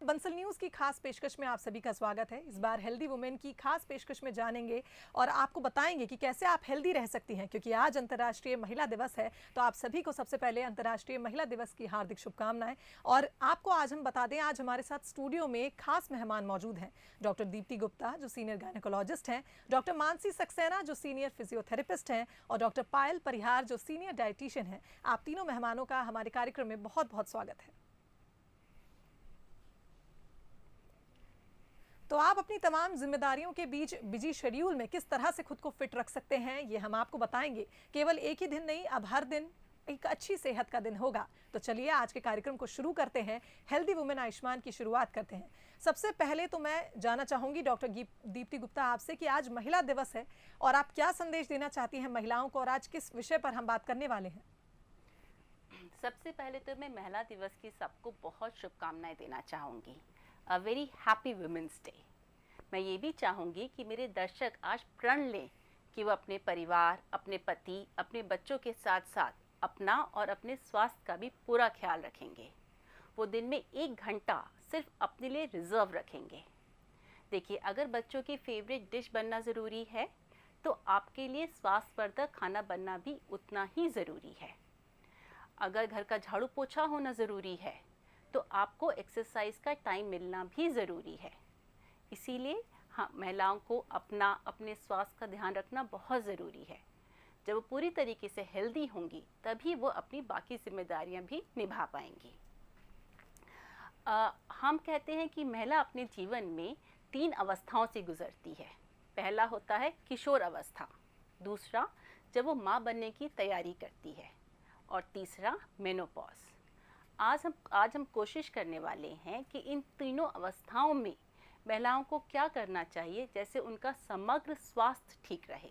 Bansal news की खास पेशकश में आप सभी का स्वागत है। इस बार हेल्दी वुमेन की खास पेशकश में जानेंगे और आपको बताएंगे कि कैसे आप हेल्दी रह सकती हैं, क्योंकि आज अंतर्राष्ट्रीय महिला दिवस है। तो आप सभी को सबसे पहले अंतर्राष्ट्रीय महिला दिवस की हार्दिक शुभकामनाएं। और आपको आज हम बता दें, आज हमारे साथ स्टूडियो में खास मेहमान मौजूद हैं। डॉक्टर दीप्ति गुप्ता जो सीनियर गायनेकोलॉजिस्ट हैं, डॉक्टर मानसी सक्सेना जो सीनियर फिजियोथेरेपिस्ट हैं और डॉक्टर पायल परिहार जो सीनियर डाइटिशियन हैं। आप तीनों मेहमानों का हमारे कार्यक्रम में बहुत बहुत स्वागत है। तो आप अपनी तमाम जिम्मेदारियों के बीच बिजी शेड्यूल में किस तरह से खुद को फिट रख सकते हैं, ये हम आपको बताएंगे। केवल एक ही दिन नहीं, अब हर दिन एक अच्छी सेहत का दिन होगा। तो चलिए आज के कार्यक्रम को शुरू करते हैं। हेल्दी वुमेन आयुष्मान की शुरुआत करते हैं। सबसे पहले तो मैं जानना चाहूंगी डॉक्टर दीप्ति गुप्ता आपसे कि आज महिला दिवस है और आप क्या संदेश देना चाहती हैं महिलाओं को, और आज किस विषय पर हम बात करने वाले हैं। सबसे पहले तो मैं महिला दिवस की सबको बहुत शुभकामनाएं देना चाहूँगी। A very happy women's day. मैं ये भी चाहूँगी कि मेरे दर्शक आज प्रण लें कि वो अपने परिवार, अपने पति, अपने बच्चों के साथ साथ अपना और अपने स्वास्थ्य का भी पूरा ख्याल रखेंगे। वो दिन में 1 घंटा सिर्फ अपने लिए रिजर्व रखेंगे। देखिए, अगर बच्चों की फेवरेट डिश बनना ज़रूरी है तो आपके लिए स्वास्थ्यवर्धक खाना बनना भी उतना ही ज़रूरी है। अगर घर का झाड़ू पोछा होना ज़रूरी है तो आपको एक्सरसाइज का टाइम मिलना भी ज़रूरी है। इसीलिए हाँ, महिलाओं को अपने स्वास्थ्य का ध्यान रखना बहुत ज़रूरी है। जब वो पूरी तरीके से हेल्दी होंगी तभी वो अपनी बाकी जिम्मेदारियां भी निभा पाएंगी। हम कहते हैं कि महिला अपने जीवन में 3 अवस्थाओं से गुजरती है। पहला होता है किशोर अवस्था, दूसरा जब वो माँ बनने की तैयारी करती है, और तीसरा मेनोपॉज। आज हम कोशिश करने वाले हैं कि इन तीनों अवस्थाओं में महिलाओं को क्या करना चाहिए जैसे उनका समग्र स्वास्थ्य ठीक रहे।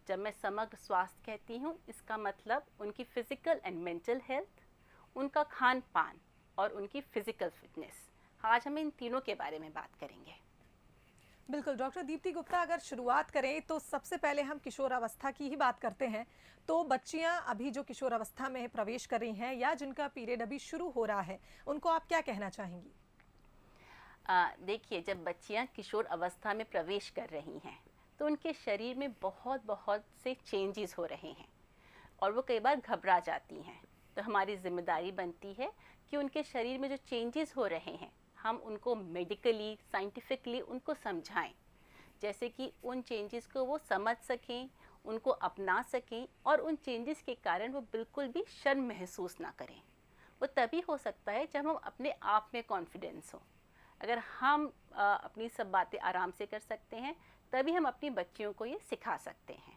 जब मैं समग्र स्वास्थ्य कहती हूँ, इसका मतलब उनकी फिजिकल एंड मेंटल हेल्थ, उनका खान पान और उनकी फिजिकल फिटनेस। आज हम इन तीनों के बारे में बात करेंगे। बिल्कुल डॉक्टर दीप्ति गुप्ता, अगर शुरुआत करें तो सबसे पहले हम किशोर अवस्था की ही बात करते हैं। तो बच्चियां अभी जो किशोर अवस्था में प्रवेश कर रही हैं या जिनका पीरियड अभी शुरू हो रहा है, उनको आप क्या कहना चाहेंगी? देखिए, जब बच्चियां किशोर अवस्था में प्रवेश कर रही हैं तो उनके शरीर में बहुत से चेंजेस हो रहे हैं और वो कई बार घबरा जाती हैं। तो हमारी जिम्मेदारी बनती है कि उनके शरीर में जो चेंजेस हो रहे हैं हम उनको मेडिकली, साइंटिफिकली उनको समझाएं, जैसे कि उन चेंजेस को वो समझ सकें, उनको अपना सकें और उन चेंजेस के कारण वो बिल्कुल भी शर्म महसूस ना करें। वो तभी हो सकता है जब हम अपने आप में कॉन्फिडेंस हो। अगर हम अपनी सब बातें आराम से कर सकते हैं तभी हम अपनी बच्चियों को ये सिखा सकते हैं।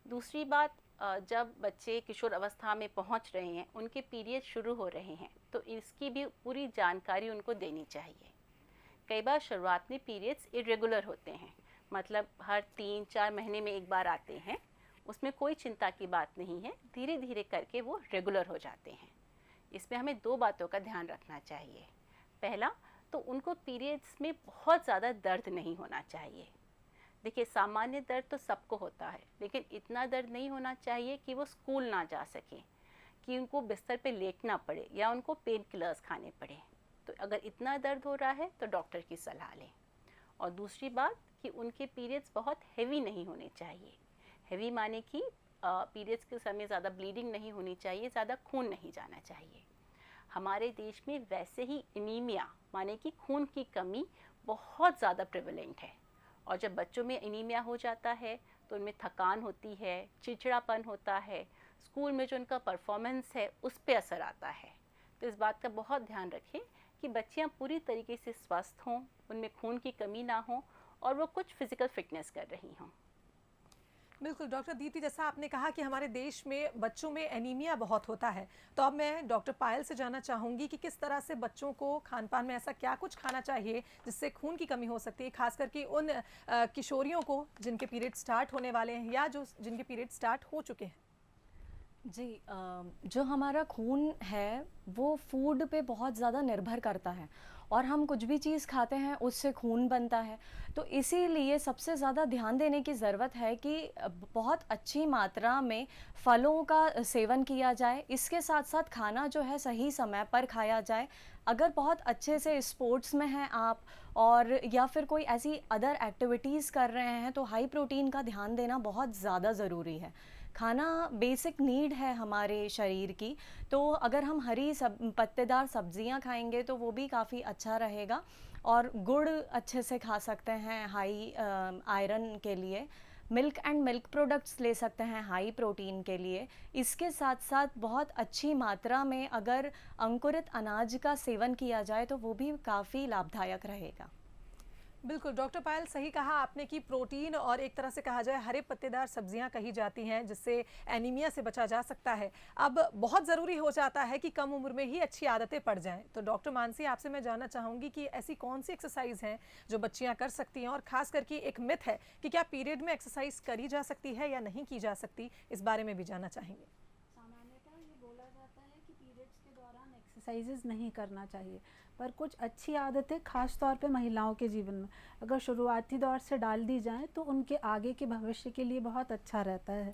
दूसरी बात, जब बच्चे किशोर अवस्था में पहुंच रहे हैं, उनके पीरियड शुरू हो रहे हैं, तो इसकी भी पूरी जानकारी उनको देनी चाहिए। कई बार शुरुआत में पीरियड्स इरेगुलर होते हैं, मतलब हर 3-4 महीने में एक बार आते हैं। उसमें कोई चिंता की बात नहीं है, धीरे धीरे करके वो रेगुलर हो जाते हैं। इसमें हमें 2 बातों का ध्यान रखना चाहिए। पहला तो उनको पीरियड्स में बहुत ज़्यादा दर्द नहीं होना चाहिए। देखिए, सामान्य दर्द तो सबको होता है, लेकिन इतना दर्द नहीं होना चाहिए कि वो स्कूल ना जा सकें, कि उनको बिस्तर पे लेटना पड़े या उनको पेन किलर्स खाने पड़े। तो अगर इतना दर्द हो रहा है तो डॉक्टर की सलाह लें। और दूसरी बात कि उनके पीरियड्स बहुत हेवी नहीं होने चाहिए। हेवी माने कि पीरियड्स के समय ज़्यादा ब्लीडिंग नहीं होनी चाहिए, ज़्यादा खून नहीं जाना चाहिए। हमारे देश में वैसे ही एनीमिया माने कि खून की कमी बहुत ज़्यादा प्रेवलेंट है, और जब बच्चों में एनीमिया हो जाता है तो उनमें थकान होती है, चिड़चिड़ापन होता है, स्कूल में जो उनका परफॉर्मेंस है उस पर असर आता है। तो इस बात का बहुत ध्यान रखें कि बच्चियां पूरी तरीके से स्वस्थ हों, उनमें खून की कमी ना हो और वो कुछ फिजिकल फिटनेस कर रही हों। बिल्कुल डॉक्टर दीप्ति, जैसा आपने कहा कि हमारे देश में बच्चों में एनीमिया बहुत होता है, तो अब मैं डॉक्टर पायल से जानना चाहूँगी कि किस तरह से बच्चों को खान पान में ऐसा क्या कुछ खाना चाहिए जिससे खून की कमी हो सकती है, खास करके उन किशोरियों को जिनके पीरियड स्टार्ट होने वाले हैं या जो जिनके पीरियड स्टार्ट हो चुके हैं। जी, जो हमारा खून है वो फूड पे बहुत ज़्यादा निर्भर करता है, और हम कुछ भी चीज़ खाते हैं उससे खून बनता है। तो इसीलिए सबसे ज़्यादा ध्यान देने की ज़रूरत है कि बहुत अच्छी मात्रा में फलों का सेवन किया जाए। इसके साथ साथ खाना जो है सही समय पर खाया जाए। अगर बहुत अच्छे से स्पोर्ट्स में हैं आप और या फिर कोई ऐसी अदर एक्टिविटीज़ कर रहे हैं तो हाई प्रोटीन का ध्यान देना बहुत ज़्यादा ज़रूरी है। खाना बेसिक नीड है हमारे शरीर की, तो अगर हम हरी पत्तेदार सब्जियां खाएंगे तो वो भी काफ़ी अच्छा रहेगा। और गुड़ अच्छे से खा सकते हैं हाई आयरन के लिए। मिल्क एंड मिल्क प्रोडक्ट्स ले सकते हैं हाई प्रोटीन के लिए। इसके साथ साथ बहुत अच्छी मात्रा में अगर अंकुरित अनाज का सेवन किया जाए तो वो भी काफ़ी लाभदायक रहेगा। बिल्कुल डॉक्टर पायल, सही कहा आपने कि प्रोटीन और एक तरह से कहा जाए हरे पत्तेदार सब्जियां कही जाती हैं जिससे एनीमिया से बचा जा सकता है। अब बहुत ज़रूरी हो जाता है कि कम उम्र में ही अच्छी आदतें पड़ जाएं। तो डॉक्टर मानसी, आपसे मैं जानना चाहूँगी कि ऐसी कौन सी एक्सरसाइज हैं जो बच्चियाँ कर सकती हैं, और ख़ास करके एक मिथ है कि क्या पीरियड में एक्सरसाइज करी जा सकती है या नहीं की जा सकती, इस बारे में भी जानना चाहेंगे। सामान्यतः ये बोला जाता है कि पीरियड्स के दौरान एक्सरसाइजेज नहीं करना चाहिए, पर कुछ अच्छी आदतें खास तौर पे महिलाओं के जीवन में अगर शुरुआती दौर से डाल दी जाएं तो उनके आगे के भविष्य के लिए बहुत अच्छा रहता है।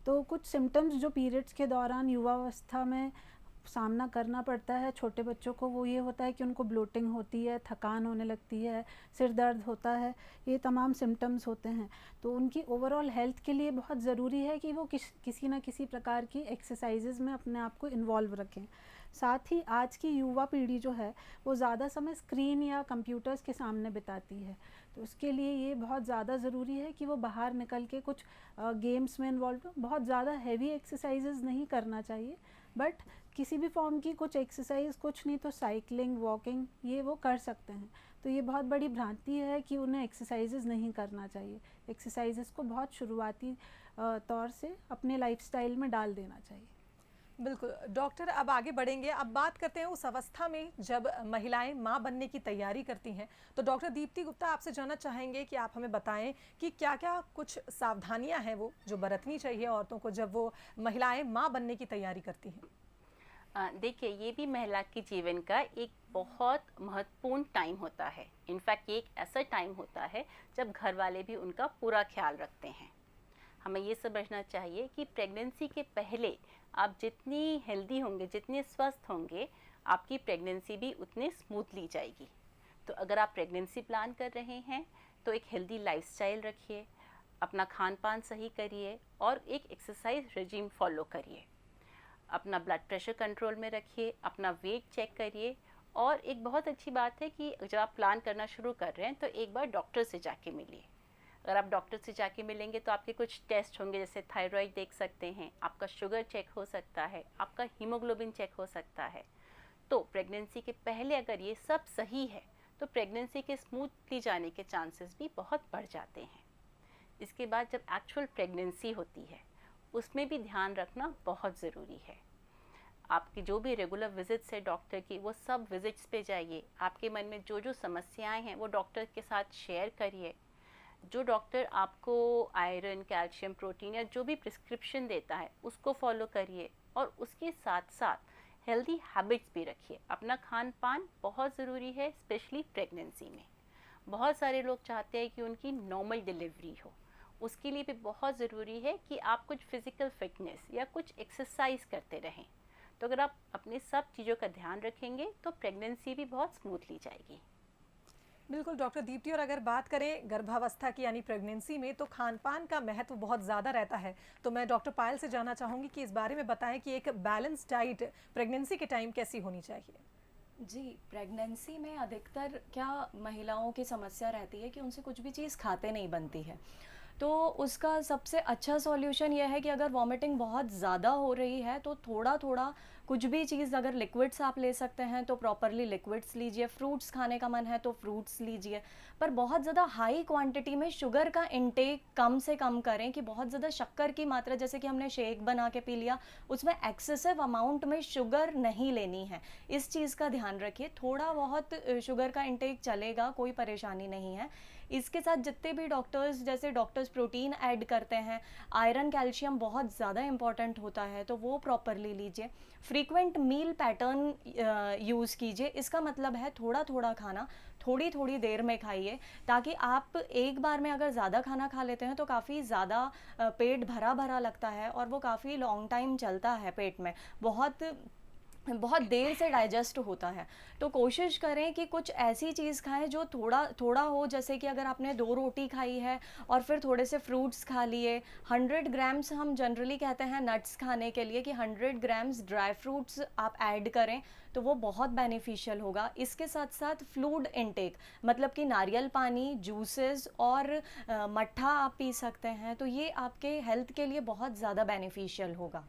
तो कुछ सिम्टम्स जो पीरियड्स के दौरान युवावस्था में सामना करना पड़ता है छोटे बच्चों को, वो ये होता है कि उनको ब्लोटिंग होती है, थकान होने लगती है, सिर दर्द होता है, ये तमाम सिम्टम्स होते हैं। तो उनकी ओवरऑल हेल्थ के लिए बहुत ज़रूरी है कि वो किसी न किसी प्रकार की एक्सरसाइजेज में अपने आप को इन्वॉल्व रखें। साथ ही आज की युवा पीढ़ी जो है वो ज़्यादा समय स्क्रीन या कंप्यूटर्स के सामने बिताती है, तो उसके लिए ये बहुत ज़्यादा ज़रूरी है कि वो बाहर निकल के कुछ गेम्स में इन्वॉल्व हो। बहुत ज़्यादा हैवी एक्सरसाइजेज नहीं करना चाहिए, बट किसी भी फॉर्म की कुछ एक्सरसाइज, कुछ नहीं तो साइकिलिंग, वॉकिंग, ये वो कर सकते हैं। तो ये बहुत बड़ी भ्रांति है कि उन्हें एक्सरसाइजेज नहीं करना चाहिए। एक्सरसाइजेज को बहुत शुरुआती तौर से अपने लाइफस्टाइल में डाल देना चाहिए। बिल्कुल डॉक्टर, अब आगे बढ़ेंगे। अब बात करते हैं उस अवस्था में जब महिलाएं मां बनने की तैयारी करती हैं। तो डॉक्टर दीप्ति गुप्ता, आपसे जानना चाहेंगे कि आप हमें बताएं कि क्या क्या कुछ सावधानियां हैं वो जो बरतनी चाहिए औरतों को जब वो महिलाएं मां बनने की तैयारी करती हैं। देखिए, ये भी महिला के जीवन का एक बहुत महत्वपूर्ण टाइम होता है। इनफैक्ट ये एक ऐसा टाइम होता है जब घर वाले भी उनका पूरा ख्याल रखते हैं। हमें ये समझना चाहिए कि प्रेगनेंसी के पहले आप जितनी हेल्दी होंगे, जितने स्वस्थ होंगे, आपकी प्रेगनेंसी भी उतनी स्मूथली जाएगी। तो अगर आप प्रेगनेंसी प्लान कर रहे हैं तो एक हेल्दी लाइफस्टाइल रखिए, अपना खान पान सही करिए और एक एक्सरसाइज रेजिम फॉलो करिए। अपना ब्लड प्रेशर कंट्रोल में रखिए, अपना वेट चेक करिए। और एक बहुत अच्छी बात है कि जब आप प्लान करना शुरू कर रहे हैं तो एक बार डॉक्टर से जाके मिलिए। अगर आप डॉक्टर से जाके मिलेंगे तो आपके कुछ टेस्ट होंगे, जैसे थायराइड देख सकते हैं, आपका शुगर चेक हो सकता है, आपका हीमोग्लोबिन चेक हो सकता है। तो प्रेगनेंसी के पहले अगर ये सब सही है तो प्रेगनेंसी के स्मूथली जाने के चांसेस भी बहुत बढ़ जाते हैं। इसके बाद जब एक्चुअल प्रेगनेंसी होती है उसमें भी ध्यान रखना बहुत ज़रूरी है। आपकी जो भी रेगुलर विजिट्स है डॉक्टर की, वो सब विजिट्स पे जाइए। आपके मन में जो जो समस्याएं हैं वो डॉक्टर के साथ शेयर करिए। जो डॉक्टर आपको आयरन, कैल्शियम, प्रोटीन या जो भी प्रिस्क्रिप्शन देता है उसको फॉलो करिए। और उसके साथ साथ हेल्दी हैबिट्स भी रखिए। अपना खान पान बहुत ज़रूरी है, स्पेशली प्रेगनेंसी में। बहुत सारे लोग चाहते हैं कि उनकी नॉर्मल डिलीवरी हो, उसके लिए भी बहुत ज़रूरी है कि आप कुछ फिज़िकल फिटनेस या कुछ एक्सरसाइज करते रहें। तो अगर आप अपने सब चीज़ों का ध्यान रखेंगे तो प्रेगनेंसी भी बहुत स्मूथली जाएगी। बिल्कुल डॉक्टर दीप्ति, और अगर बात करें गर्भावस्था की यानी प्रेगनेंसी में, तो खान पान का महत्व बहुत ज़्यादा रहता है। तो मैं डॉक्टर पायल से जानना चाहूँगी कि इस बारे में बताएं कि एक बैलेंस डाइट प्रेगनेंसी के टाइम कैसी होनी चाहिए। जी, प्रेगनेंसी में अधिकतर क्या महिलाओं की समस्या रहती है कि उनसे कुछ भी चीज़ खाते नहीं बनती है। तो उसका सबसे अच्छा सॉल्यूशन यह है कि अगर वॉमिटिंग बहुत ज़्यादा हो रही है तो थोड़ा थोड़ा कुछ भी चीज़, अगर लिक्विड्स आप ले सकते हैं तो प्रॉपरली लिक्विड्स लीजिए, फ्रूट्स खाने का मन है तो फ्रूट्स लीजिए, पर बहुत ज़्यादा हाई क्वांटिटी में शुगर का इंटेक कम से कम करें कि बहुत ज़्यादा शक्कर की मात्रा, जैसे कि हमने शेक बना के पी लिया, उसमें एक्सेसिव अमाउंट में शुगर नहीं लेनी है। इस चीज़ का ध्यान रखिए। थोड़ा बहुत शुगर का इंटेक चलेगा, कोई परेशानी नहीं है। इसके साथ जितने भी डॉक्टर्स, जैसे डॉक्टर्स प्रोटीन ऐड करते हैं, आयरन कैल्शियम बहुत ज़्यादा इंपॉर्टेंट होता है, तो वो प्रॉपरली लीजिए। फ्रीक्वेंट मील पैटर्न यूज़ कीजिए। इसका मतलब है थोड़ा थोड़ा खाना थोड़ी थोड़ी देर में खाइए, ताकि आप एक बार में अगर ज़्यादा खाना खा लेते हैं तो काफ़ी ज़्यादा पेट भरा भरा लगता है और वो काफ़ी लॉन्ग टाइम चलता है पेट में, बहुत देर से डाइजेस्ट होता है। तो कोशिश करें कि कुछ ऐसी चीज़ खाएं जो थोड़ा थोड़ा हो, जैसे कि अगर आपने 2 रोटी खाई है और फिर थोड़े से फ्रूट्स खा लिए। 100 ग्राम्स हम जनरली कहते हैं नट्स खाने के लिए कि 100 ग्राम्स ड्राई फ्रूट्स आप ऐड करें तो वो बहुत बेनिफिशियल होगा। इसके साथ साथ फ्लूइड इनटेक, मतलब कि नारियल पानी, जूसेस और मट्ठा आप पी सकते हैं, तो ये आपके हेल्थ के लिए बहुत ज़्यादा बेनिफिशियल होगा।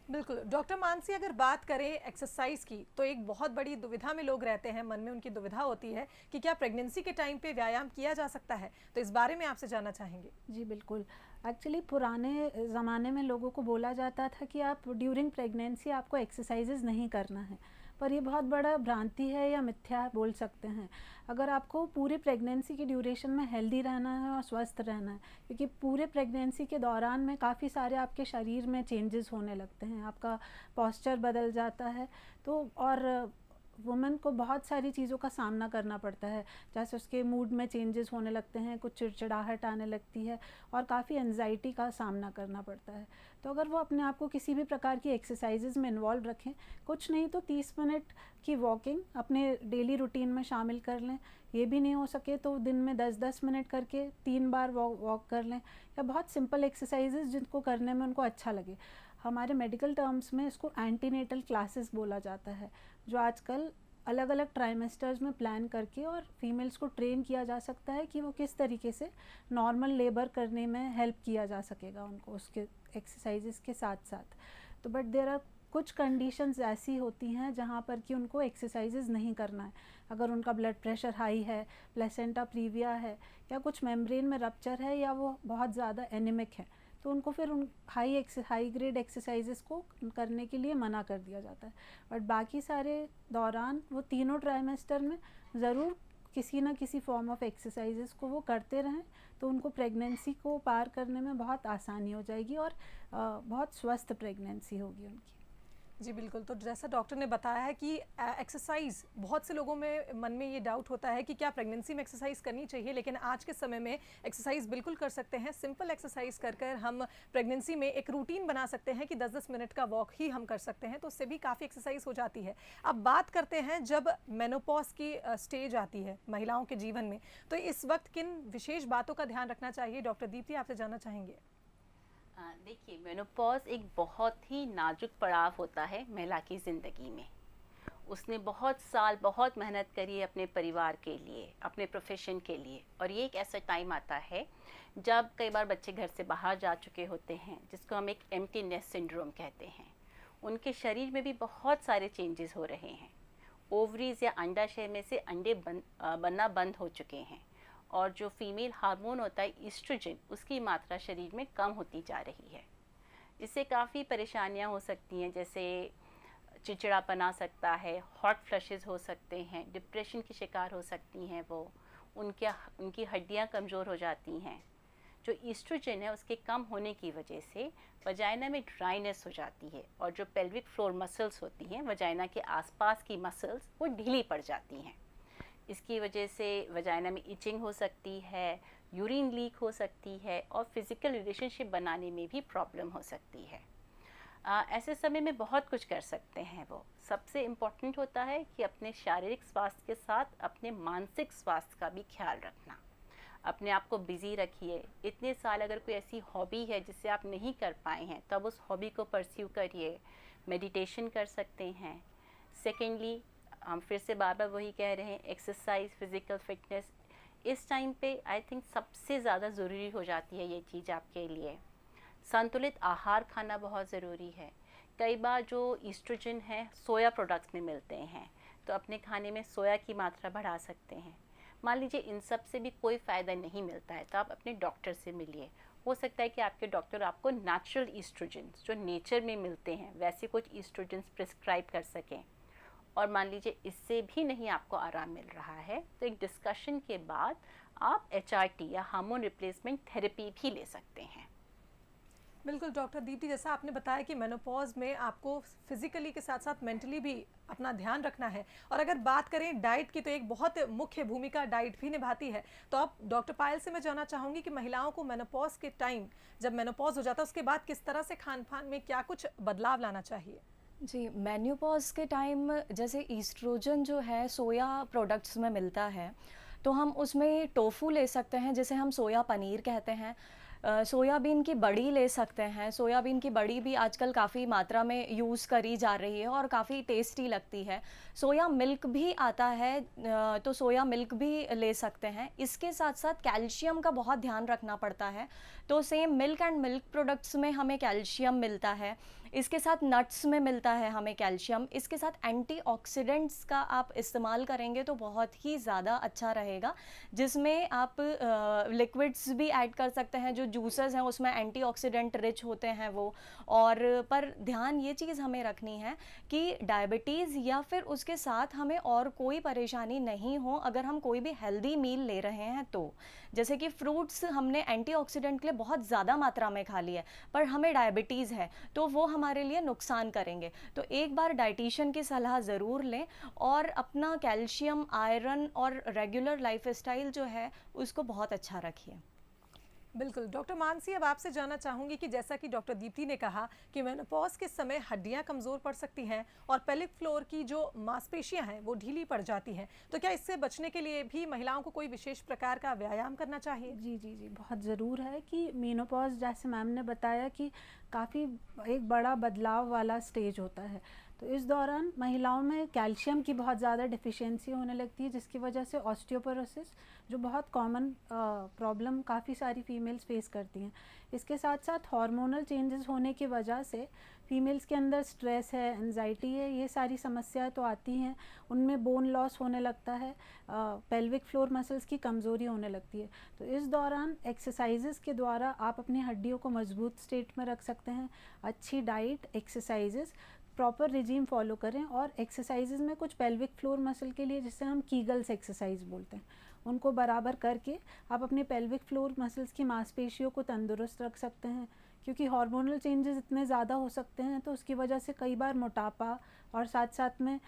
बिल्कुल। डॉक्टर मानसी, अगर बात करें एक्सरसाइज की, तो एक बहुत बड़ी दुविधा में लोग रहते हैं, मन में उनकी दुविधा होती है कि क्या प्रेगनेंसी के टाइम पे व्यायाम किया जा सकता है, तो इस बारे में आपसे जानना चाहेंगे। जी बिल्कुल। एक्चुअली पुराने ज़माने में लोगों को बोला जाता था कि आप ड्यूरिंग प्रेगनेंसी आपको एक्सरसाइजेज नहीं करना है, पर ये बहुत बड़ा भ्रांति है या मिथ्या बोल सकते हैं। अगर आपको पूरी प्रेगनेंसी की ड्यूरेशन में हेल्दी रहना है और स्वस्थ रहना है, क्योंकि पूरे प्रेगनेंसी के दौरान में काफ़ी सारे आपके शरीर में चेंजेस होने लगते हैं, आपका पोस्चर बदल जाता है, तो और वुमेन को बहुत सारी चीज़ों का सामना करना पड़ता है, जैसे उसके मूड में चेंजेस होने लगते हैं, कुछ चिड़चिड़ाहट आने लगती है और काफ़ी एंजाइटी का सामना करना पड़ता है। तो अगर वो अपने आप को किसी भी प्रकार की एक्सरसाइजेज में इन्वॉल्व रखें, कुछ नहीं तो 30 मिनट की वॉकिंग अपने डेली रूटीन में शामिल कर लें। ये भी नहीं हो सके तो दिन में 10-10 मिनट करके 3 बार वॉक कर लें, या बहुत सिंपल एक्सरसाइजेज जिनको करने में उनको अच्छा लगे। हमारे मेडिकल टर्म्स में इसको एंटीनेटल क्लासेस बोला जाता है, जो आजकल अलग अलग ट्राइमेस्टर्स में प्लान करके और फीमेल्स को ट्रेन किया जा सकता है कि वो किस तरीके से नॉर्मल लेबर करने में हेल्प किया जा सकेगा उनको उसके एक्सरसाइजेस के साथ साथ। तो बट देयर आर कुछ कंडीशंस ऐसी होती हैं जहाँ पर कि उनको एक्सरसाइजेज नहीं करना है। अगर उनका ब्लड प्रेशर हाई है, प्लेसेंटा प्रीविया है, या कुछ मेम्ब्रेन में रप्चर है, या वो बहुत ज़्यादा एनीमिक है, तो उनको फिर उन हाई ग्रेड एक्सरसाइजेस को करने के लिए मना कर दिया जाता है। बट बाकी सारे दौरान वो तीनों ट्राइमेस्टर में ज़रूर किसी ना किसी फॉर्म ऑफ एक्सरसाइजेस को वो करते रहें, तो उनको प्रेगनेंसी को पार करने में बहुत आसानी हो जाएगी और बहुत स्वस्थ प्रेगनेंसी होगी उनकी। जी बिल्कुल। तो जैसा डॉक्टर ने बताया है कि एक्सरसाइज, बहुत से लोगों में मन में ये डाउट होता है कि क्या प्रेगनेंसी में एक्सरसाइज करनी चाहिए, लेकिन आज के समय में एक्सरसाइज बिल्कुल कर सकते हैं। सिंपल एक्सरसाइज कर कर हम प्रेगनेंसी में एक रूटीन बना सकते हैं कि 10-10 मिनट का वॉक ही हम कर सकते हैं, तो उससे भी काफ़ी एक्सरसाइज हो जाती है। अब बात करते हैं जब मेनोपॉज की स्टेज आती है महिलाओं के जीवन में, तो इस वक्त किन विशेष बातों का ध्यान रखना चाहिए, डॉक्टर दीप्ति आपसे जानना चाहेंगे। देखिए, मेनोपॉज एक बहुत ही नाजुक पड़ाव होता है महिला की ज़िंदगी में। उसने बहुत साल बहुत मेहनत करी है अपने परिवार के लिए, अपने प्रोफेशन के लिए, और ये एक ऐसा टाइम आता है जब कई बार बच्चे घर से बाहर जा चुके होते हैं, जिसको हम एक एम्प्टी नेस्ट सिंड्रोम कहते हैं। उनके शरीर में भी बहुत सारे चेंजेस हो रहे हैं। ओवरीज या अंडाशय में से अंडे बनना बंद हो चुके हैं, और जो फीमेल हार्मोन होता है ईस्ट्रोजन, उसकी मात्रा शरीर में कम होती जा रही है। इससे काफ़ी परेशानियां हो सकती हैं, जैसे चिड़चिड़ापन आ सकता है, हॉट फ्लशेस हो सकते हैं, डिप्रेशन की शिकार हो सकती हैं वो, उनकी हड्डियां कमज़ोर हो जाती हैं। जो ईस्ट्रोजन है उसके कम होने की वजह से वजाइना में ड्राइनेस हो जाती है, और जो पेल्विक फ्लोर मसल्स होती हैं, वजाइना के आसपास की मसल्स, वो ढीली पड़ जाती हैं। इसकी वजह से वजाइना में इचिंग हो सकती है, यूरिन लीक हो सकती है, और फिज़िकल रिलेशनशिप बनाने में भी प्रॉब्लम हो सकती है। ऐसे समय में बहुत कुछ कर सकते हैं वो। सबसे इम्पॉर्टेंट होता है कि अपने शारीरिक स्वास्थ्य के साथ अपने मानसिक स्वास्थ्य का भी ख्याल रखना। अपने आप को बिज़ी रखिए। इतने साल अगर कोई ऐसी हॉबी है जिससे आप नहीं कर पाए हैं, तब उस हॉबी को परस्यू करिए। मेडिटेशन कर सकते हैं। सेकेंडली, हम फिर से बार बार वही कह रहे हैं, एक्सरसाइज, फिज़िकल फिटनेस इस टाइम पे आई थिंक सबसे ज़्यादा ज़रूरी हो जाती है ये चीज़ आपके लिए। संतुलित आहार खाना बहुत ज़रूरी है। कई बार जो ईस्ट्रोजन है सोया प्रोडक्ट्स में मिलते हैं, तो अपने खाने में सोया की मात्रा बढ़ा सकते हैं। मान लीजिए इन सब से भी कोई फ़ायदा नहीं मिलता है, तो आप अपने डॉक्टर से मिलिए। हो सकता है कि आपके डॉक्टर आपको नेचुरल ईस्ट्रोजन्स जो नेचर में मिलते हैं वैसे कुछ ईस्ट्रोजन्स प्रिस्क्राइब कर सकें। और मान लीजिए इससे भी नहीं आपको आराम मिल रहा है, तो एक डिस्कशन के बाद आप HRT या हार्मोन रिप्लेसमेंट थेरेपी भी ले सकते हैं। बिल्कुल डॉक्टर दीप्ति, जैसा आपने बताया कि मेनोपॉज में आपको फिजिकली के साथ साथ मेंटली भी अपना ध्यान रखना है, और अगर बात करें डाइट की तो एक बहुत मुख्य भूमिका डाइट भी निभाती है। तो अब डॉक्टर पायल से मैं जानना चाहूँगी कि महिलाओं को मेनोपॉज के टाइम, जब मेनोपॉज हो जाता है उसके बाद किस तरह से खान पान में क्या कुछ बदलाव लाना चाहिए? जी, मेन्यूपॉज के टाइम जैसे ईस्ट्रोजन जो है सोया प्रोडक्ट्स में मिलता है, तो हम उसमें टोफू ले सकते हैं जिसे हम सोया पनीर कहते हैं। सोयाबीन की बड़ी ले सकते हैं। सोयाबीन की बड़ी भी आजकल काफ़ी मात्रा में यूज़ करी जा रही है और काफ़ी टेस्टी लगती है। सोया मिल्क भी आता है, तो सोया मिल्क भी ले सकते हैं। इसके साथ साथ कैल्शियम का बहुत ध्यान रखना पड़ता है, तो same milk and milk products में हमें कैल्शियम मिलता है। इसके साथ नट्स में मिलता है हमें कैल्शियम। इसके साथ एंटीऑक्सीडेंट्स का आप इस्तेमाल करेंगे तो बहुत ही ज़्यादा अच्छा रहेगा, जिसमें आप लिक्विड्स भी ऐड कर सकते हैं। जो जूसेस हैं उसमें एंटीऑक्सीडेंट रिच होते हैं वो। और पर ध्यान ये चीज़ हमें रखनी है कि डायबिटीज़ या फिर उसके साथ हमें और कोई परेशानी नहीं हो अगर हम कोई भी हेल्दी मील ले रहे हैं तो। जैसे कि फ्रूट्स हमने एंटीऑक्सीडेंट के लिए बहुत ज़्यादा मात्रा में खा लिया है, पर हमें डायबिटीज़ है तो वो हमारे लिए नुकसान करेंगे। तो एक बार डाइटिशियन की सलाह ज़रूर लें और अपना कैल्शियम, आयरन और रेगुलर लाइफस्टाइल जो है उसको बहुत अच्छा रखिए। बिल्कुल डॉक्टर मानसी, अब आपसे जानना चाहूँगी कि जैसा कि डॉक्टर दीप्ति ने कहा कि मेनोपॉज के समय हड्डियाँ कमज़ोर पड़ सकती हैं और पेल्विक फ्लोर की जो मांसपेशियाँ हैं वो ढीली पड़ जाती हैं, तो क्या इससे बचने के लिए भी महिलाओं को कोई विशेष प्रकार का व्यायाम करना चाहिए? जी जी जी, बहुत ज़रूर है कि मेनोपॉज, जैसे मैम ने बताया कि काफ़ी एक बड़ा बदलाव वाला स्टेज होता है, तो इस दौरान महिलाओं में कैल्शियम की बहुत ज़्यादा डिफिशियंसी होने लगती है, जिसकी वजह से ऑस्टियोपोरोसिस, जो बहुत कॉमन प्रॉब्लम काफ़ी सारी फीमेल्स फेस करती हैं। इसके साथ साथ हार्मोनल चेंजेस होने की वजह से फीमेल्स के अंदर स्ट्रेस है, एंजाइटी है, ये सारी समस्याएं तो आती हैं। उनमें बोन लॉस होने लगता है, पेल्विक फ्लोर मसल्स की कमज़ोरी होने लगती है। तो इस दौरान एक्सरसाइजेस के द्वारा आप अपनी हड्डियों को मजबूत स्टेट में रख सकते हैं। अच्छी diet, exercises, proper regime follow करें, और एक्सरसाइजेज में कुछ पेल्विक फ्लोर मसल के लिए, जिसे हम कीगल्स एक्सरसाइज बोलते हैं, उनको बराबर करके आप अपने पेल्विक फ्लोर मसल्स की मांसपेशियों को तंदुरुस्त रख सकते हैं। क्योंकि हार्मोनल चेंजेस इतने ज़्यादा हो सकते हैं, तो उसकी वजह से कई बार मोटापा और साथ साथ में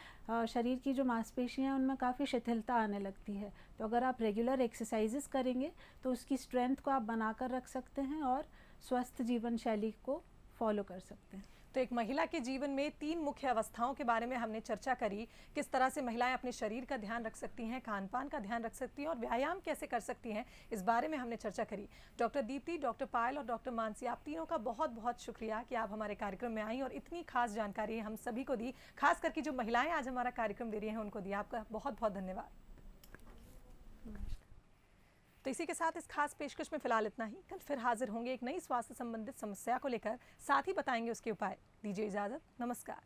शरीर की जो मांसपेशियाँ हैं उनमें काफ़ी शिथिलता आने लगती है। तो अगर आप रेगुलर एक्सरसाइजेस करेंगे तो उसकी स्ट्रेंथ को आप बना कर रख सकते हैं और स्वस्थ जीवन शैली को फॉलो कर सकते हैं। तो एक महिला के जीवन में 3 मुख्य अवस्थाओं के बारे में हमने चर्चा करी, किस तरह से महिलाएं अपने शरीर का ध्यान रख सकती हैं, खान पान का ध्यान रख सकती हैं और व्यायाम कैसे कर सकती हैं, इस बारे में हमने चर्चा करी। डॉक्टर दीप्ति, डॉक्टर पायल और डॉक्टर मानसी, आप तीनों का बहुत बहुत शुक्रिया कि आप हमारे कार्यक्रम में आई और इतनी खास जानकारी हम सभी को दी, खास करके जो महिलाएं आज हमारा कार्यक्रम दे रही हैं उनको दी। आपका बहुत बहुत धन्यवाद। तो इसी के साथ इस खास पेशकश में फिलहाल इतना ही। कल फिर हाजिर होंगे एक नई स्वास्थ्य संबंधित समस्या को लेकर, साथ ही बताएंगे उसके उपाय। दीजिए इजाजत, नमस्कार।